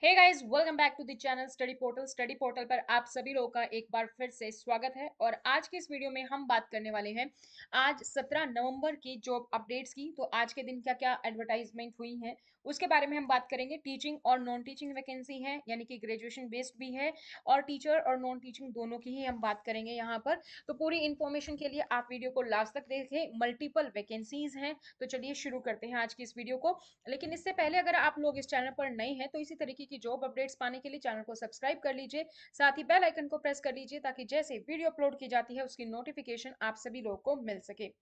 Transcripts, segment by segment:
Hey guys, welcome back to the channel Study Portal पर आप सभी लोगों का एक बार फिर से स्वागत है। और आज की इस वीडियो में हम बात करने वाले हैं आज 17 नवंबर की जॉब अपडेट्स की। तो आज के दिन क्या क्या एडवर्टाइजमेंट हुई हैं उसके बारे में हम बात करेंगे। टीचिंग और नॉन टीचिंग वैकेंसी है, यानी कि ग्रेजुएशन बेस्ड भी है और टीचर और नॉन टीचिंग दोनों की ही हम बात करेंगे यहाँ पर। तो पूरी इन्फॉर्मेशन के लिए आप वीडियो को लास्ट तक देखें। मल्टीपल वैकेंसीज हैं, तो चलिए शुरू करते हैं आज की इस वीडियो को। लेकिन इससे पहले अगर आप लोग इस चैनल पर नए हैं तो इसी तरीके की जॉब अपडेट्स पाने के लिए चैनल को सब्सक्राइब कर लीजिए, साथ ही बेल आइकन को प्रेस कर लीजिए ताकि जैसे वीडियो अपलोड की जाती है उसकी नोटिफिकेशन आप सभी लोगों को मिल सके।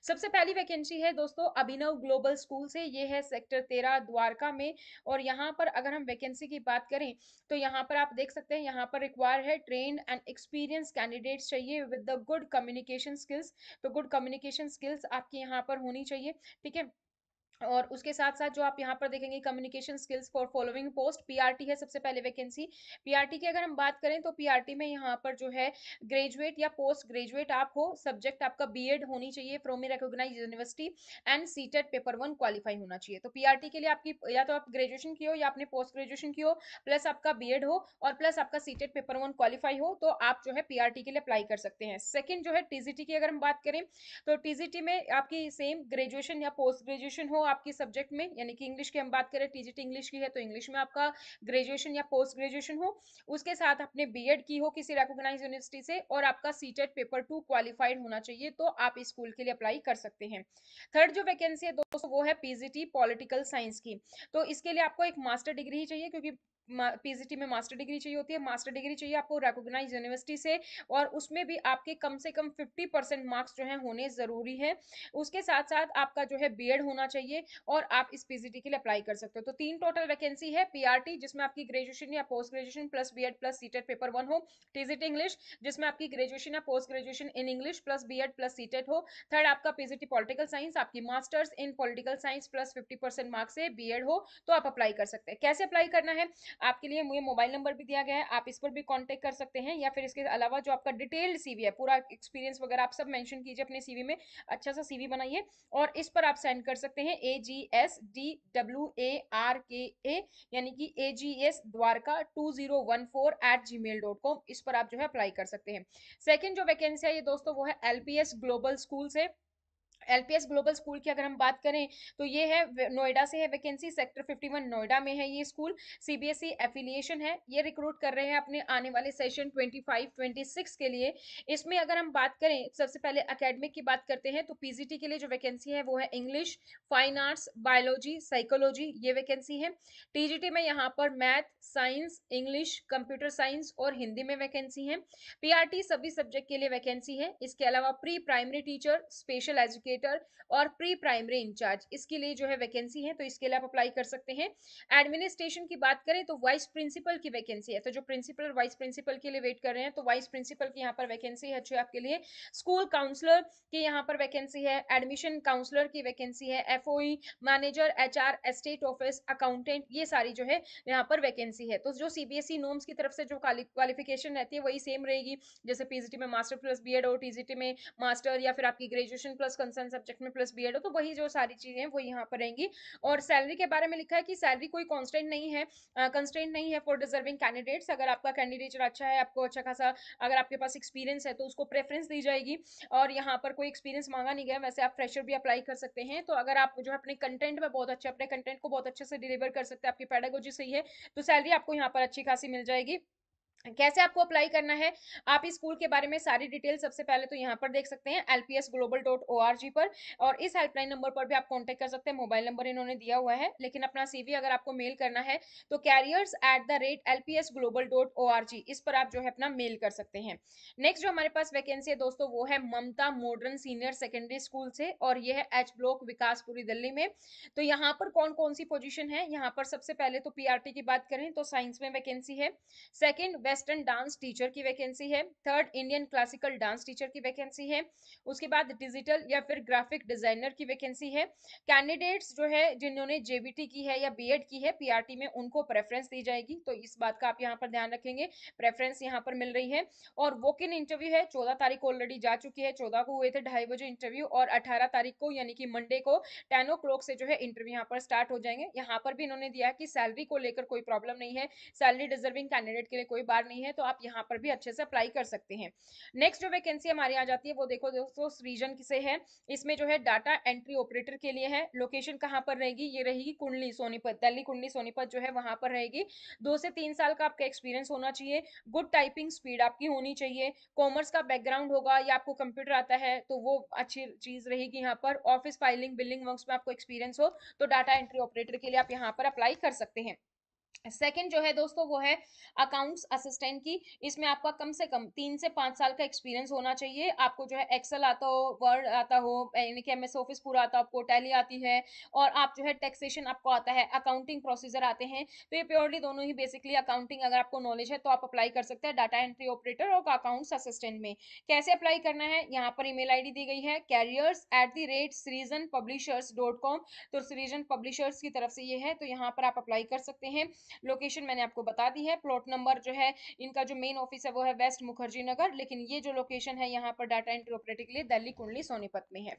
सबसे पहली वैकेंसी है दोस्तों अभिनव ग्लोबल स्कूल से, ये है सेक्टर 13 द्वारका में। और यहाँ पर अगर हम वैकेंसी की बात करें तो यहाँ पर आप देख सकते हैं, यहाँ पर रिक्वायर है ट्रेन्ड एंड एक्सपीरियंस कैंडिडेट्स चाहिए with the good communication skills. तो गुड कम्युनिकेशन स्किल्स आपकी यहाँ पर होनी चाहिए, ठीक है। और उसके साथ साथ जो आप यहाँ पर देखेंगे communication skills for following post, PRT है सबसे पहले वैकेंसी। पीआरटी की अगर हम बात करें तो पीआरटी में यहाँ पर जो है ग्रेजुएट या पोस्ट ग्रेजुएट आप हो, सब्जेक्ट आपका बीएड होनी चाहिए from a recognized university and CTET paper 1 qualify होना चाहिए। तो पीआरटी के लिए आपकी या तो आप ग्रेजुएशन की हो या आपने पोस्ट ग्रेजुएशन की हो, प्लस आपका बीएड हो और प्लस आपका सीटेट पेपर 1 क्वालिफाई हो, तो आप जो है पीआरटी के लिए अप्लाई कर सकते हैं। सेकंड जो है टीजीटी की अगर हम बात करें तो टीजीटी में आपकी सेम ग्रेजुएशन या पोस्ट ग्रेजुएशन हो आपकी सब्जेक्ट में, यानी कि इंग्लिश की हम बात करें, टीजीटी इंग्लिश की है तो इंग्लिश में आपका ग्रेजुएशन या पोस्ट ग्रेजुएशन हो, उसके साथ आपने बीएड की हो किसी रिकॉग्नाइज्ड यूनिवर्सिटी से और आपका सीटेट पेपर 2 क्वालिफाइड होना चाहिए, तो आप इस स्कूल के लिए अप्लाई कर सकते हैं। थर्ड जो वैकेंसी है दोस्तों वो है पीजीटी पॉलिटिकल साइंस की। तो इसके लिए आपको एक मास्टर डिग्री ही चाहिए, क्योंकि पीजीटी में मास्टर डिग्री चाहिए होती है। मास्टर डिग्री चाहिए आपको रिकॉग्नाइज यूनिवर्सिटी से और उसमें भी आपके कम से कम 50% मार्क्स जो है होने जरूरी है। उसके साथ साथ आपका जो है बीएड होना चाहिए और आप इस पीजीटी के लिए अप्लाई कर सकते हो। तो तीन टोटल वैकेंसी है, पीआरटी जिसमें आपकी ग्रेजुएशन या post graduation plus B Ed plus CTET paper 1 हो, टीजीटी इंग्लिश जिसमें आपकी ग्रेजुएशन या post graduation in English plus B Ed plus CTET हो, थर्ड आपका पीजीटी पॉलिटिकल साइंस आपकी masters in political science plus 50% marks से बीएड हो, तो आप अप्लाई कर सकते हैं। कैसे अप्लाई करना है आपके लिए मुझे मोबाइल नंबर भी दिया गया है, आप इस पर भी कांटेक्ट कर सकते हैं, या फिर इसके अलावा जो आपका डिटेल्ड सीवी है, पूरा एक्सपीरियंस वगैरह आप सब मेंशन कीजिए अपने सीवी में, अच्छा सा सीवी बनाइए और इस पर आप सेंड कर सकते हैं AGSDWARKA, यानी कि AGS द्वारका 2014 @gmail.com, इस पर आप जो है अप्लाई कर सकते हैं। सेकंड जो वैकेंसी है ये दोस्तों वो है एलपीएस ग्लोबल स्कूल से। एलपीएस ग्लोबल स्कूल की अगर हम बात करें तो ये है नोएडा से है वैकेंसी, सेक्टर 51 नोएडा में है ये स्कूल। सीबीएसई एफिलिएशन है, ये रिक्रूट कर रहे हैं अपने आने वाले सेशन 25-26 के लिए। इसमें अगर हम बात करें सबसे पहले एकेडमिक की बात करते हैं तो पीजीटी के लिए जो वैकेंसी है वो है English, fine arts, biology, psychology, ये वैकेंसी है। टीजीटी में यहाँ पर math, science, English, computer science और हिंदी में वैकेंसी है। पीआरटी सभी सब्जेक्ट के लिए वैकेंसी है। इसके अलावा pre primary teacher, special educator और प्री प्राइमरी इंचार्ज, इसके लिए जो है वैकेंसी है, तो इसके लिए आप अप्लाई कर सकते हैं। एडमिनिस्ट्रेशन की बात करें तो वाइस प्रिंसिपल की वैकेंसी है, तो जो प्रिंसिपल वाइस प्रिंसिपल के लिए वेट कर रहे हैं तो वाइस प्रिंसिपल की यहाँ पर वैकेंसी है अच्छी आपके लिए। स्कूल काउंसलर की यहाँ पर वैकेंसी है, एडमिशन काउंसलर की वैकेंसी है, FOE, manager, HR, estate office, accountant, ये सारी जो है यहाँ पर वैकेंसी है। तो जो सीबीएसई नॉर्म्स की तरफ से जो क्वालिफिकेशन रहती है वही सेम रहेगी, जैसे पीजीटी में मास्टर प्लस बीएड हो, टीजीटी में मास्टर या फिर आपकी ग्रेजुएशन प्लस कंसर्न सब्जेक्ट में प्लस बीएड हो, तो वही जो सारी चीजें हैं वो यहाँ पर रहेंगी। और सैलरी के बारे में लिखा है कि सैलरी कोई कांस्टेंट नहीं है, कंस्ट्रेंट नहीं है फॉर डिजर्विंग कैंडिडेट्स। अगर आपका कैंडिडेचर अच्छा है, आपको अच्छा खासा अगर आपके पास एक्सपीरियंस है तो उसको प्रेफरेंस दी जाएगी। और यहाँ पर कोई एक्सपीरियंस मांगा नहीं गया, वैसे आप फ्रेशर भी अप्लाई कर सकते हैं। तो अगर आप जो अपने कंटेंट में बहुत अच्छे, अपने कंटेंट को बहुत अच्छे से डिलीवर कर सकते हैं, आपकी पेडागोजी सही है, तो सैलरी आपको यहाँ पर अच्छी खासी मिल जाएगी। कैसे आपको अप्लाई करना है, आप इस स्कूल के बारे में सारी डिटेल सबसे पहले तो यहाँ पर देख सकते हैं lpsglobal.org पर, और इस हेल्पलाइन नंबर पर भी आप कांटेक्ट कर सकते हैं, मोबाइल नंबर इन्होंने दिया हुआ है। लेकिन अपना सीवी अगर आपको मेल करना है तो careers@lpsglobal.org, इस पर आप जो है अपना मेल कर सकते हैं। नेक्स्ट जो हमारे पास वैकेंसी है दोस्तों वो है ममता मॉडर्न सीनियर सेकेंडरी स्कूल से, और ये है एच ब्लॉक विकासपुरी दिल्ली में। तो यहाँ पर कौन कौन सी पोजीशन है, यहाँ पर सबसे पहले तो पीआरटी की बात करें तो साइंस में वैकेंसी है। सेकंड वेस्टर्न डांस टीचर की वैकेंसी है। Third, Indian classical dance teacher की वैकेंसी है। उसके बाद डिजिटल या फिर ग्राफिक डिजाइनर की वैकेंसी है। कैंडिडेट्स जो है जिन्होंने जेबीटी की है या बीएड की है पीआरटी में, उनको प्रेफरेंस दी जाएगी, तो इस बात का आप यहाँ पर ध्यान रखेंगे, प्रेफरेंस यहाँ पर मिल रही है। और वॉक इन इंटरव्यू है, 14 तारीख ऑलरेडी जा चुकी है, 14 को हुए थे 2:30 बजे इंटरव्यू, और 18 तारीख को यानी कि मंडे को 10 o'clock से जो है इंटरव्यू यहाँ पर स्टार्ट हो जाएंगे। यहाँ पर भी इन्होंने दिया है कि सैलरी को लेकर कोई प्रॉब्लम नहीं है, सैलरी डिजर्विंग कैंडिडेट के लिए कोई बार नहीं है, तो आप यहाँ पर भी अच्छे से अप्लाई कर सकते हैं। नेक्स्ट जो वैकेंसी हमारी आ जाती है वो देखो दोस्तों सृजन से है। इसमें जो है डाटा एंट्री ऑपरेटर के लिए है। लोकेशन कहाँ पर रहेगी, ये रहेगी कुंडली सोनीपत, दिल्ली कुंडली सोनीपत जो है वहां पर रहेगी। 2 से 3 साल का आपका एक्सपीरियंस होना चाहिए, गुड टाइपिंग स्पीड आपकी होनी चाहिए, कॉमर्स का बैकग्राउंड होगा या आपको कंप्यूटर आता है तो वो अच्छी चीज रहेगी। यहाँ पर ऑफिस फाइलिंग बिलिंग वर्क्स में आपको एक्सपीरियंस हो तो डाटा एंट्री ऑपरेटर के लिए आप यहाँ पर अप्लाई कर सकते हैं। सेकंड जो है दोस्तों वो है अकाउंट्स असिस्टेंट की। इसमें आपका कम से कम 3 से 5 साल का एक्सपीरियंस होना चाहिए। आपको जो है एक्सेल आता हो, वर्ड आता हो, यानी कि एमएस ऑफिस पूरा आता हो, आपको टैली आती है, और आप जो है टैक्सेशन आपको आता है, अकाउंटिंग प्रोसीजर आते हैं, तो ये प्योरली दोनों ही बेसिकली अकाउंटिंग अगर आपको नॉलेज है तो आप अप्लाई कर सकते हैं डाटा एंट्री ऑपरेटर और अकाउंट्स असिस्टेंट में। कैसे अप्लाई करना है, यहाँ पर ईमेल आईडी दी गई है careers@srijanpublishers.com। तो सृजन पब्लिशर्स की तरफ से ये है, तो यहाँ पर आप अप्लाई कर सकते हैं। लोकेशन मैंने आपको बता दी है। प्लॉट नंबर जो है इनका जो मेन ऑफिस है वो है वेस्ट मुखर्जी नगर, लेकिन ये जो लोकेशन है यहाँ पर डाटा एंट्री ऑपरेटर के लिए दिल्ली कुंडली सोनीपत में है।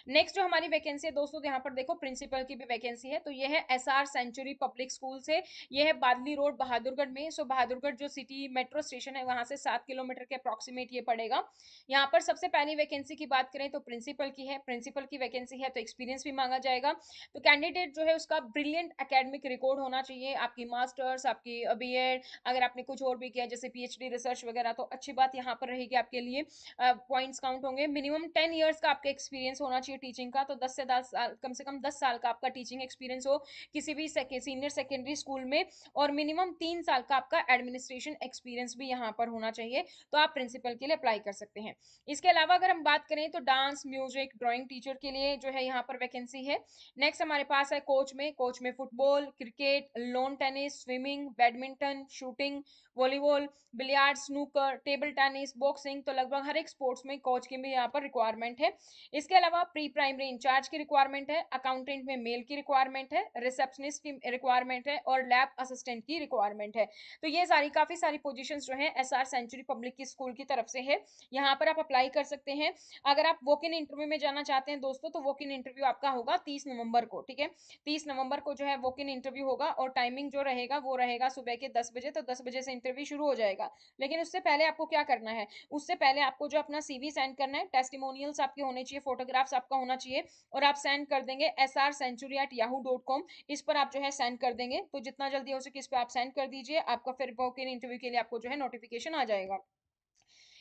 नेक्स्ट जो हमारी वैकेंसी है दोस्तों, यहाँ पर देखो प्रिंसिपल की भी वैकेंसी है, तो ये है एसआर सेंचुरी पब्लिक स्कूल से। ये है बादली रोड बहादुरगढ़ में। सो बहादुरगढ़ जो सिटी मेट्रो स्टेशन है वहां से 7 किलोमीटर के अप्रोक्सीमेट ये पड़ेगा। यहाँ पर सबसे पहली वैकेंसी की बात करें तो प्रिंसिपल की है। प्रिंसिपल की वैकेंसी है तो एक्सपीरियंस भी मांगा जाएगा। तो कैंडिडेट जो है उसका ब्रिलियंट एकेडमिक रिकॉर्ड होना चाहिए, आपकी मास्टर्स, आपकी बीएड, अगर आपने कुछ और भी किया जैसे पीएचडी रिसर्च वगैरह तो अच्छी बात यहाँ पर रहेगी आपके लिए, पॉइंट्स काउंट होंगे। मिनिमम 10 ईयर्स का आपका एक्सपीरियंस होना चाहिए टीचिंग का, तो 10 से 10 साल, कम से कम 10 साल का आपका टीचिंग एक्सपीरियंस हो किसी भी सीनियर सेकेंडरी स्कूल में, और मिनिमम 3 साल का आपका एडमिनिस्ट्रेशन एक्सपीरियंस भी यहाँ पर होना चाहिए, तो आप प्रिंसिपल के लिए अप्लाई कर सकते हैं। इसके अलावा अगर हम बात करें तो डांस म्यूजिक ड्राइंग टीचर के लिए जो है यहाँ पर वैकेंसी है। नेक्स्ट हमारे पास है कोच में। कोच में football, cricket, lawn tennis, swimming, badminton, shooting, volleyball, billiard, snooker, table tennis, boxing, तो लगभग हर एक स्पोर्ट्स में कोच की भी यहाँ पर रिक्वायरमेंट है। इसके अलावा प्री प्राइमरी इंचार्ज की रिक्वायरमेंट है, अकाउंटेंट में मेल की रिक्वायरमेंट है, रिसेप्शनिस्ट की रिक्वायरमेंट है, और लैब असिस्टेंट की रिक्वायरमेंट है। तो ये सारी काफी सारी पोजीशंस जो है एसआर सेंचुरी पब्लिक की स्कूल की तरफ से है, यहाँ पर आप अप्लाई कर सकते हैं। अगर आप वॉक इन इंटरव्यू में जाना चाहते हैं दोस्तों तो वॉक इन इंटरव्यू आपका होगा 30 नवंबर को, ठीक है। 30 नवंबर को जो है वॉक इन इंटरव्यू होगा, और टाइमिंग जो रहेगा वो रहेगा सुबह के 10 बजे, तो 10 बजे से इंटरव्यू शुरू हो जाएगा। लेकिन उससे पहले आपको क्या करना है, उससे पहले आपको जो अपना सीवी सेंड करना है, टेस्टिमोनियल्स आपके होने चाहिए, फोटोग्राफ्स आपका होना चाहिए, और आप सेंड कर देंगे srcentury@yahoo.com। इस पर आप जो है सेंड कर देंगे, तो जितना जल्दी हो सके इस पर आप सेंड कर दीजिए, आपका फिर वॉक इन इंटरव्यू के लिए आपको जो है नोटिफिकेशन आ जाएगा।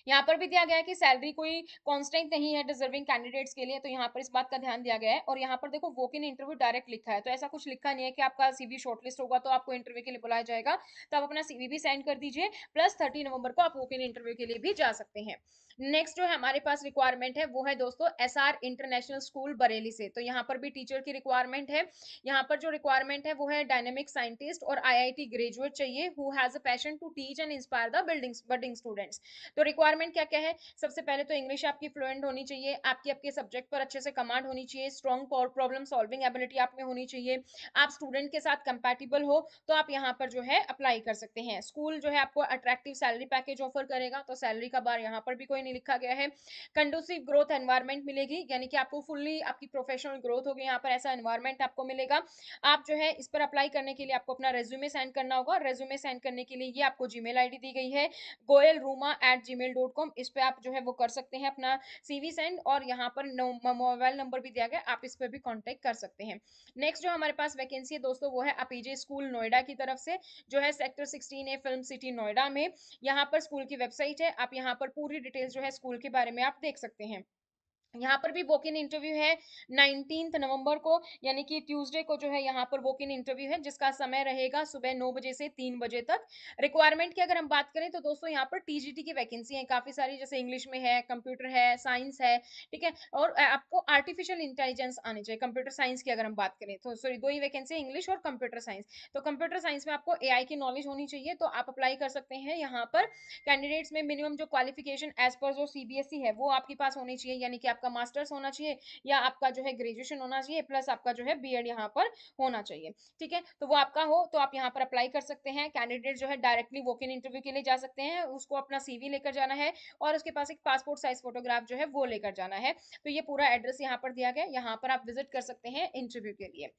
यहाँ पर भी दिया गया है कि सैलरी कोई कांस्टेंट नहीं है डिजर्विंग कैंडिडेट्स के लिए, तो यहाँ पर इस बात का ध्यान दिया गया है। और यहाँ पर देखो वॉक इन इंटरव्यू डायरेक्ट लिखा है, तो ऐसा कुछ लिखा नहीं है कि आपका सीवी शॉर्टलिस्ट होगा तो आपको इंटरव्यू के लिए बुलाया जाएगा, तो आप अपना सीवी भी सेंड कर दीजिए, प्लस 30 नवंबर को आप वॉक इन इंटरव्यू के लिए भी जा सकते हैं। नेक्स्ट जो है हमारे पास रिक्वायरमेंट है वो है दोस्तों एसआर इंटरनेशनल स्कूल बरेली से, तो यहाँ पर भी टीचर की रिक्वायरमेंट है। यहाँ पर जो रिक्वायरमेंट है वो है डायनेमिक साइंटिस्ट और आईआईटी ग्रेजुएट चाहिए who has a passion to teach and inspire the budding students. तो रिक्वायरमेंट क्या क्या है, सबसे पहले तो इंग्लिश आपकी फ्लुएंट होनी चाहिए, आपकी आपके सब्जेक्ट पर अच्छे से कमांड होनी चाहिए, स्ट्रॉन्ग प्रॉब्लम सॉल्विंग एबिलिटी आप में होनी चाहिए, आप स्टूडेंट के साथ कंपैटिबल हो, तो आप यहाँ पर जो है अप्लाई कर सकते हैं। स्कूल जो है आपको अट्रैक्टिव सैलरी पैकेज ऑफर करेगा, तो सैलरी का बार यहाँ पर भी कोई नहीं लिखा गया है। कंडूसिव ग्रोथ एनवायरमेंट मिलेगी, यानी कि आपको फुल्ली आपकी प्रोफेशनल ग्रोथ होगी, यहाँ पर ऐसा एनवायरमेंट आपको मिलेगा। आप जो है इस पर अप्लाई करने के लिए आपको अपना रेज्यूमे सेंड करना होगा। रेज्यूमे सेंड करने के लिए ये आपको जीमेल आईडी दी गई है goyalruma@gmail.com, इस पे आप जो है वो कर सकते हैं अपना सीवी सेंड, और यहाँ पर मोबाइल नंबर भी दिया गया, आप इस पर भी कांटेक्ट कर सकते हैं। नेक्स्ट जो हमारे पास वैकेंसी है दोस्तों वो है अपीजे स्कूल नोएडा की तरफ से, जो है sector 16A film city Noida में। यहाँ पर स्कूल की वेबसाइट है, आप यहाँ पर पूरी डिटेल्स जो है स्कूल के बारे में आप देख सकते हैं। यहाँ पर भी वॉक इन इंटरव्यू है 19 नवंबर को, यानी कि ट्यूसडे को जो है यहाँ पर वॉक इन इंटरव्यू है, जिसका समय रहेगा सुबह 9 बजे से 3 बजे तक। रिक्वायरमेंट की अगर हम बात करें तो दोस्तों यहाँ पर टीजीटी की वैकेंसी है काफी सारी, जैसे इंग्लिश में है, कंप्यूटर है, साइंस है, ठीक है। और आपको आर्टिफिशियल इंटेलिजेंस आनी चाहिए। कंप्यूटर साइंस की अगर हम बात करें तो सॉरी, दो ही वैकेंसी है, इंग्लिश और कंप्यूटर साइंस। तो कंप्यूटर साइंस में आपको एआई की नॉलेज होनी चाहिए, तो आप अप्लाई कर सकते हैं यहाँ पर। कैंडिडेट्स में मिनिमम जो क्वालिफिकेशन एज पर जो सीबीएसई है वो आपके पास होनी चाहिए, यानी कि आपका मास्टर्स होना चाहिए या आपका जो है ग्रेजुएशन होना चाहिए, प्लस आपका जो है बीएड यहाँ पर होना चाहिए, ठीक है। तो वो आपका हो तो आप यहाँ पर अप्लाई कर सकते हैं। कैंडिडेट जो है डायरेक्टली वॉक इन इंटरव्यू के लिए जा सकते हैं, उसको अपना सीवी लेकर जाना है और उसके पास एक पासपोर्ट साइज फोटोग्राफ जो है वो लेकर जाना है। तो ये पूरा एड्रेस यहाँ पर दिया गया है, यहाँ पर आप विजिट कर सकते हैं इंटरव्यू के लिए।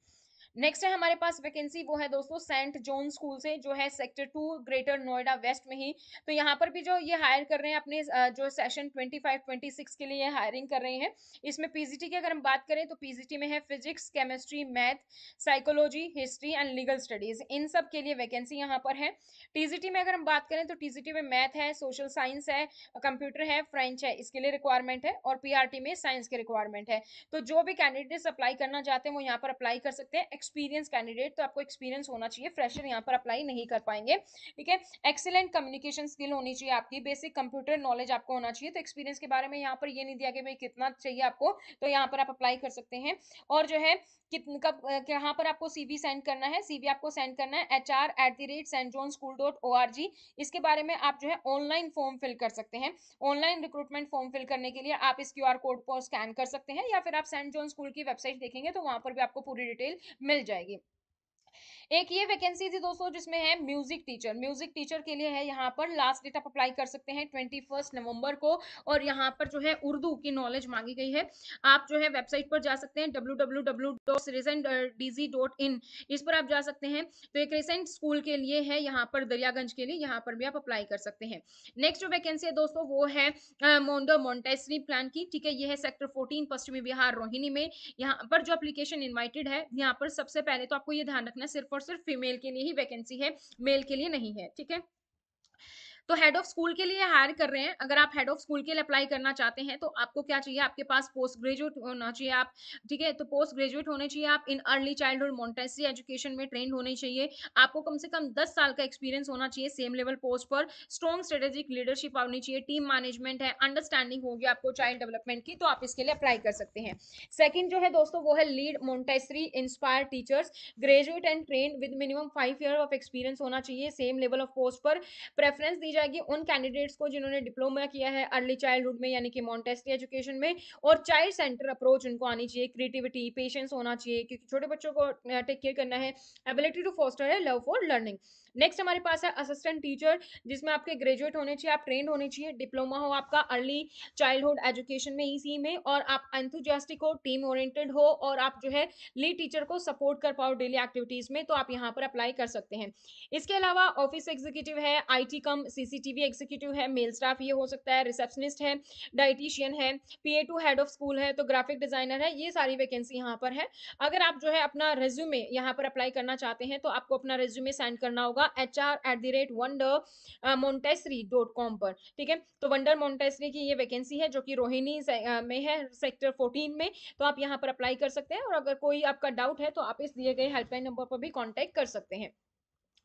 नेक्स्ट है हमारे पास वैकेंसी, वो है दोस्तों सेंट जॉन स्कूल से, जो है सेक्टर 2 ग्रेटर नोएडा वेस्ट में ही। तो यहाँ पर भी जो ये हायर कर रहे हैं अपने जो सेशन 25-26 के लिए हायरिंग कर रहे हैं। इसमें पीजीटी की अगर हम बात करें तो पीजीटी में है physics, chemistry, math, psychology, history and legal studies, इन सब के लिए वैकेंसी यहाँ पर है। टीजीटी में अगर हम बात करें तो टीजीटी में मैथ है, सोशल साइंस है, कंप्यूटर है, फ्रेंच है, इसके लिए रिक्वायरमेंट है, और पीआरटी में साइंस के रिक्वायरमेंट है। तो जो भी कैंडिडेट्स अप्लाई करना चाहते हैं वो यहाँ पर अप्लाई कर सकते हैं। एक्सपीरियंस कैंडिडेट, तो आपको एक्सपीरियंस होना चाहिए, फ्रेशर यहाँ पर अप्लाई नहीं कर पाएंगे, ठीक है। एक्सीलेंट कम्युनिकेशन स्किल होनी चाहिए आपकी, बेसिक कंप्यूटर नॉलेज आपको होना चाहिए। तो एक्सपीरियंस के बारे में यहाँ पर ये नहीं दिया कि भाई कितना चाहिए आपको, तो यहाँ पर आप अप्लाई कर सकते हैं। और जो है यहाँ पर आपको सीवी सेंड करना है, सीवी आपको सेंड करना है hr@stjohnschool.org। इसके बारे में आप जो है ऑनलाइन फॉर्म फिल कर सकते हैं। ऑनलाइन रिक्रूटमेंट फॉर्म फिल करने के लिए आप इस क्यूआर कोड को स्कैन कर सकते हैं, या फिर आप सेंट जॉन स्कूल की वेबसाइट देखेंगे तो वहां पर भी आपको पूरी डिटेल मिल जाएगी। एक ये वैकेंसी थी दोस्तों जिसमें है म्यूजिक टीचर। म्यूजिक टीचर के लिए है यहाँ पर लास्ट डेट आप अप्लाई कर सकते हैं 21 नवंबर को, और यहाँ पर जो है उर्दू की नॉलेज मांगी गई है। आप जो है वेबसाइट पर जा सकते हैं www.citizen.dz.in, इस पर आप जा सकते हैं। तो एक रिसेंट स्कूल के लिए है यहाँ पर, दरियागंज के लिए, यहाँ पर भी आप अप्लाई कर सकते हैं। नेक्स्ट जो वैकेंसी है दोस्तों वो है मोन्डो मोन्टेसरी प्लान की, ठीक है। ये है सेक्टर 14 पश्चिमी बिहार रोहिणी में। यहाँ पर जो एप्लीकेशन इनवाइटेड है, यहाँ पर सबसे पहले तो आपको ये ध्यान रखना है सिर्फ और सिर्फ फीमेल के लिए ही वैकेंसी है, मेल के लिए नहीं है, ठीक है। तो हेड ऑफ स्कूल के लिए हायर कर रहे हैं। अगर आप हेड ऑफ स्कूल के लिए अप्लाई करना चाहते हैं तो आपको क्या चाहिए, आपके पास पोस्ट ग्रेजुएट होना चाहिए आप, ठीक है। तो पोस्ट ग्रेजुएट होने चाहिए आप, in early childhood Montessori education में ट्रेंड होने चाहिए। आपको कम से कम 10 साल का एक्सपीरियंस होना चाहिए सेम लेवल पोस्ट पर। स्ट्रॉन्ग स्ट्रेटेजिक लीडरशिप आनी चाहिए, टीम मैनेजमेंट है, अंडरस्टैंडिंग होगी आपको चाइल्ड डेवलपमेंट की, तो आप इसके लिए अप्लाई कर सकते हैं। सेकंड जो है दोस्तों वो है lead Montessori inspire teachers, graduate and trend with minimum 5 year of experience होना चाहिए सेम लेवल ऑफ पोस्ट पर। प्रेफरेंस दी जाएगी उन कैंडिडेट्स को जिन्होंने डिप्लोमा किया है अर्ली चाइल्डहुड में, यानी कि मॉन्टेसरी एजुकेशन में, और चाइल्ड सेंटर अप्रोच उनको आनी चाहिए, क्रिएटिविटी, पेशेंस होना चाहिए, क्योंकि छोटे बच्चों को टेक केयर करना है, एबिलिटी टू फोस्टर है, लव फॉर लर्निंग। नेक्स्ट हमारे पास है असिस्टेंट टीचर, जिसमें आपके ग्रेजुएट होने चाहिए, आप ट्रेंड होने चाहिए, डिप्लोमा हो आपका अर्ली चाइल्डहुड एजुकेशन में, इसी में, और आप एंथुजियास्टिक हो, टीम ओरिएंटेड हो, और आप जो है लीड टीचर को सपोर्ट कर पाओ डेली एक्टिविटीज में, तो आप यहाँ पर अप्लाई कर सकते हैं। इसके अलावा ऑफिस एग्जीक्यूटिव है, आईटी कम सीसीटीवी एग्जीक्यूटिव है, मेल स्टाफ ये हो सकता है, रिसेप्शनिस्ट है, डाइटिशियन है, पीए टू हेड ऑफ स्कूल है, तो ग्राफिक डिजाइनर है, ये सारी वैकेंसी यहाँ पर है। अगर आप जो है अपना रेज्यूमे यहाँ पर अप्लाई करना चाहते हैं तो आपको अपना रेज्यूमे सेंड करना होगा hr@wondermontessry.com पर, ठीक है। तो वंडर मोन्टेसरी की ये वैकेंसी है जो कि रोहिणी में है, सेक्टर 14 में। तो आप यहाँ पर अप्लाई कर सकते हैं, और अगर कोई आपका डाउट है तो आप इस दिए गए हेल्पलाइन नंबर पर भी कॉन्टेक्ट कर सकते हैं।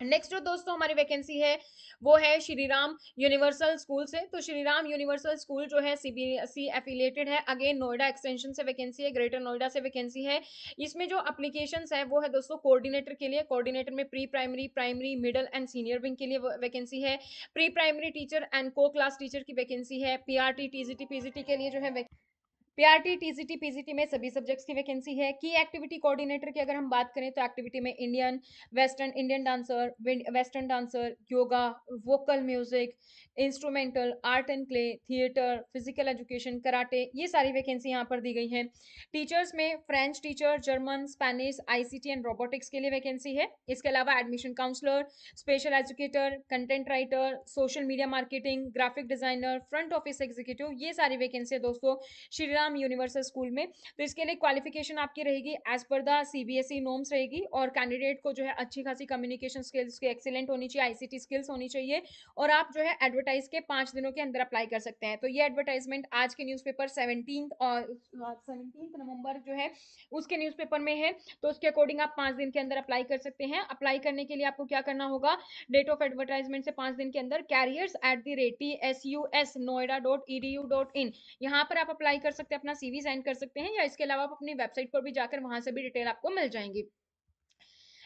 नेक्स्ट जो दोस्तों हमारी वैकेंसी है वो है श्री राम यूनिवर्सल स्कूल से। तो श्री राम यूनिवर्सल स्कूल जो है सीबीएसई एफिलिएटेड है, अगेन नोएडा एक्सटेंशन से वैकेंसी है, ग्रेटर नोएडा से वैकेंसी है। इसमें जो एप्लीकेशंस है वो है दोस्तों कोऑर्डिनेटर के लिए, कोऑर्डिनेटर में pre primary, primary, middle and senior wing के लिए वैकेंसी है। प्री प्राइमरी टीचर एंड को क्लास टीचर की वैकेंसी है। पीआरटी टीजीटी पीजीटी के लिए जो है पीआरटी टीजीटी पीजीटी में सभी सब्जेक्ट्स की वैकेंसी है। की एक्टिविटी कोऑर्डिनेटर की अगर हम बात करें तो एक्टिविटी में Indian western, Indian dancer, western dancer, yoga, vocal music, instrumental, art and clay, theatre, physical education, karate, ये सारी वैकेंसी यहाँ पर दी गई है। टीचर्स में French teacher, German, Spanish, ICT and robotics के लिए वैकेंसी है। इसके अलावा admission counsellor, special educator, content writer, social media marketing, graphic designer, front office executive, ये सारी वैकेंसी है दोस्तों श्री एग्जाम यूनिवर्सल स्कूल में। तो इसके लिए क्वालिफिकेशन आपकी रहेगी as per the CBSE norms रहेगी, और कैंडिडेट को जो है अच्छी खासी कम्युनिकेशन स्किल्स की एक्सीलेंट होनी चाहिए, आईसीटी स्किल्स होनी चाहिए, और आप जो है एडवर्टाइज के 5 दिनों के अंदर अप्लाई कर सकते हैं। तो ये एडवर्टाइजमेंट आज के न्यूज़पेपर 17 नवंबर जो है उसके न्यूज़पेपर में है। तो उसके अकॉर्डिंग आप 5 दिन के अंदर अप्लाई कर सकते हैं। अप्लाई करने के लिए आपको क्या करना होगा, डेट ऑफ एडवर्टाइजमेंट से 5 दिन के अंदर careers@tsus noida.edu.in यहाँ पर आप अप्लाई कर सकते हैं, अपना सीवी सेंड कर सकते हैं, या इसके अलावा आप अपनी वेबसाइट पर भी जाकर वहां से भी डिटेल आपको मिल जाएंगी।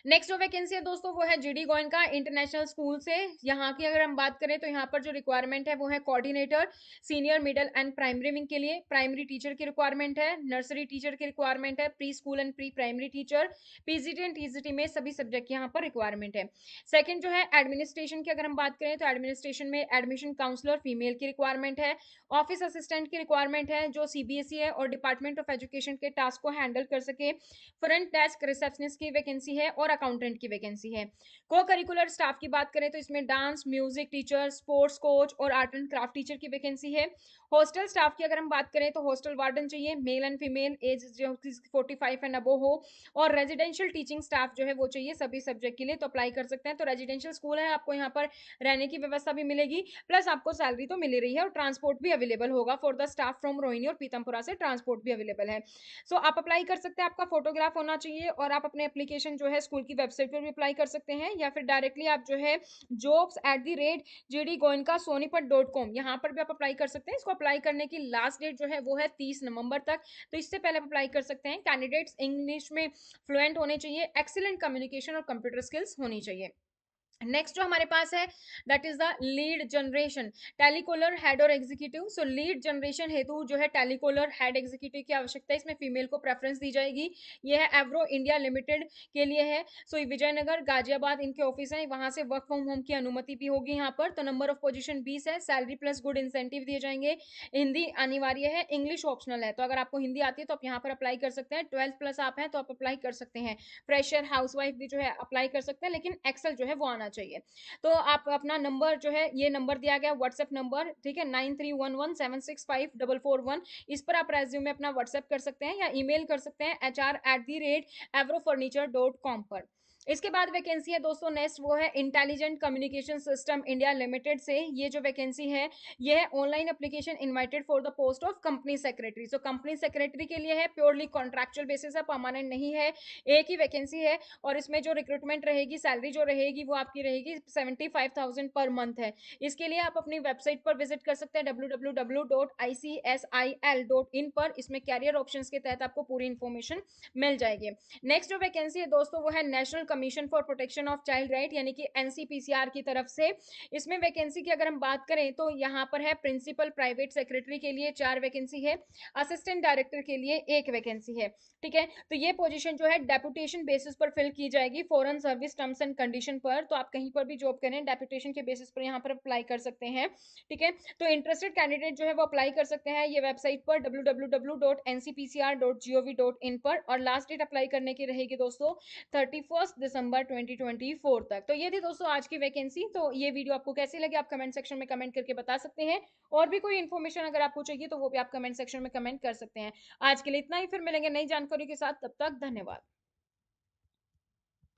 नेक्स्ट जो वैकेंसी है दोस्तों वो है जीडी गोयनका इंटरनेशनल स्कूल से। यहाँ की अगर हम बात करें तो यहाँ पर जो रिक्वायरमेंट है वो है coordinator senior middle and primary wing के लिए, प्राइमरी टीचर की रिक्वायरमेंट है, नर्सरी टीचर की रिक्वायरमेंट है, pre school and pre primary teacher, PGT and TGT में सभी सब्जेक्ट की यहाँ पर रिक्वायरमेंट है। सेकंड जो है एडमिनिस्ट्रेशन की अगर हम बात करें तो एडमिनिस्ट्रेशन में एडमिशन काउंसलर फीमेल की रिक्वायरमेंट है, ऑफिस असिस्टेंट की रिक्वायरमेंट है जो सीबीएसई है और डिपार्टमेंट ऑफ एजुकेशन के टास्क को हैंडल कर सके, फ्रंट डेस्क रिसेप्शनिस्ट की वैकेंसी है और अकाउंटेंट की वैकेंसी है। को करिकुलर स्टाफ की बात करें तो इसमें dance, music teacher, sports coach और आर्ट एंड क्राफ्ट टीचर की वैकेंसी है। हॉस्टल स्टाफ की अगर हम बात करें तो हॉस्टल वार्डन चाहिए, मेल एंड फीमेल, एज जो 45 एंड अबो हो, और रेजिडेंशियल टीचिंग स्टाफ जो है वो चाहिए सभी सब्जेक्ट के लिए। तो अप्लाई कर सकते हैं। तो रेजिडेंशियल स्कूल है, आपको यहाँ पर रहने की व्यवस्था भी मिलेगी, प्लस आपको सैलरी तो मिल रही है, और ट्रांसपोर्ट भी अवेलेबल होगा for the staff from Rohini और पीतमपुरा से ट्रांसपोर्ट भी अवेलेबल है। सो आप अप्लाई कर सकते हैं, आपका फोटोग्राफ होना चाहिए, और आप अपने एप्लीकेशन जो है स्कूल की वेबसाइट पर भी अप्लाई कर सकते हैं, या फिर डायरेक्टली आप जो है jobs@gdgoenka.sonipat.com यहाँ पर भी आप अप्लाई कर सकते हैं। इसको अप्लाई करने की लास्ट डेट जो है वो है 30 नवंबर तक। तो इससे पहले आप अप्लाई कर सकते हैं। कैंडिडेट्स इंग्लिश में फ्लुएंट होने चाहिए, एक्सीलेंट कम्युनिकेशन और कंप्यूटर स्किल्स होनी चाहिए। नेक्स्ट जो हमारे पास है that is the lead generation telecaller head और एग्जीक्यूटिव। सो लीड जनरेशन हेतु जो है टेलीकॉलर हेड एग्जीक्यूटिव की आवश्यकता है, इसमें फीमेल को प्रेफरेंस दी जाएगी। यह है एवरो इंडिया लिमिटेड के लिए है। सो विजयनगर गाजियाबाद इनके ऑफिस है, वहां से वर्क फ्रॉम होम की अनुमति भी होगी यहाँ पर। तो नंबर ऑफ पोजीशन 20 है, सैलरी प्लस गुड इंसेंटिव दिए जाएंगे। हिंदी अनिवार्य है, इंग्लिश ऑप्शनल है। तो अगर आपको हिंदी आती है तो आप यहाँ पर अप्लाई कर सकते हैं। 12th प्लस आप हैं तो आप अप्लाई कर सकते हैं। फ्रेशर हाउसवाइफ भी जो है अप्लाई कर सकते हैं, लेकिन एक्सेल जो है वो आना चाहिए। तो आप अपना नंबर जो है, ये नंबर दिया गया व्हाट्सएप नंबर, ठीक है, 9311765441, इस पर आप रेज्यूमे अपना व्हाट्सएप कर सकते हैं, या ईमेल कर सकते हैं hr@avrofurniture.com पर। इसके बाद वैकेंसी है दोस्तों नेक्स्ट, वो है intelligent communication system India limited से। ये जो वैकेंसी है ये है online application invited for the post of company secretary. So company secretary के लिए है, प्योरली कॉन्ट्रैक्चुअल बेसिस है, परमानेंट नहीं है, एक ही वैकेंसी है। और इसमें जो रिक्रूटमेंट रहेगी, सैलरी जो रहेगी वो आपकी रहेगी 75,000 पर मंथ है। इसके लिए आप अपनी वेबसाइट पर विजिट कर सकते हैं www.icsil.in पर। इसमें कैरियर ऑप्शंस के तहत आपको पूरी इंफॉर्मेशन मिल जाएगी। नेक्स्ट जो वैकेंसी है दोस्तों वो है national commission for protection of child right यानी कि एनसीपीसीआर की तरफ से। इसमें वैकेंसी की अगर हम बात करें तो यहाँ पर है प्रिंसिपल प्राइवेट सेक्रेटरी के लिए 4 वैकेंसी है, असिस्टेंट डायरेक्टर के लिए 1 वैकेंसी है, ठीक है। तो ये पोजीशन जो है डेपुटेशन बेसिस पर फिल की जाएगी, foreign service terms and condition पर। तो आप कहीं पर भी जॉब करें डेपुटेशन के बेसिस पर यहाँ पर अप्लाई कर सकते हैं, ठीक है। तो इंटरेस्टेड कैंडिडेट जो है वो अप्लाई कर सकते हैं ये वेबसाइट पर www.ncpcr.gov.in पर। और लास्ट डेट अप्लाई करने की रहेगी दोस्तों 31 दिसंबर 2024 तक। तो ये थी दोस्तों आज की वैकेंसी। तो ये वीडियो आपको कैसी लगी आप कमेंट सेक्शन में कमेंट करके बता सकते हैं। और भी कोई इन्फॉर्मेशन अगर आपको चाहिए तो वो भी आप कमेंट सेक्शन में कमेंट कर सकते हैं। आज के लिए इतना ही, फिर मिलेंगे नई जानकारी के साथ, तब तक धन्यवाद।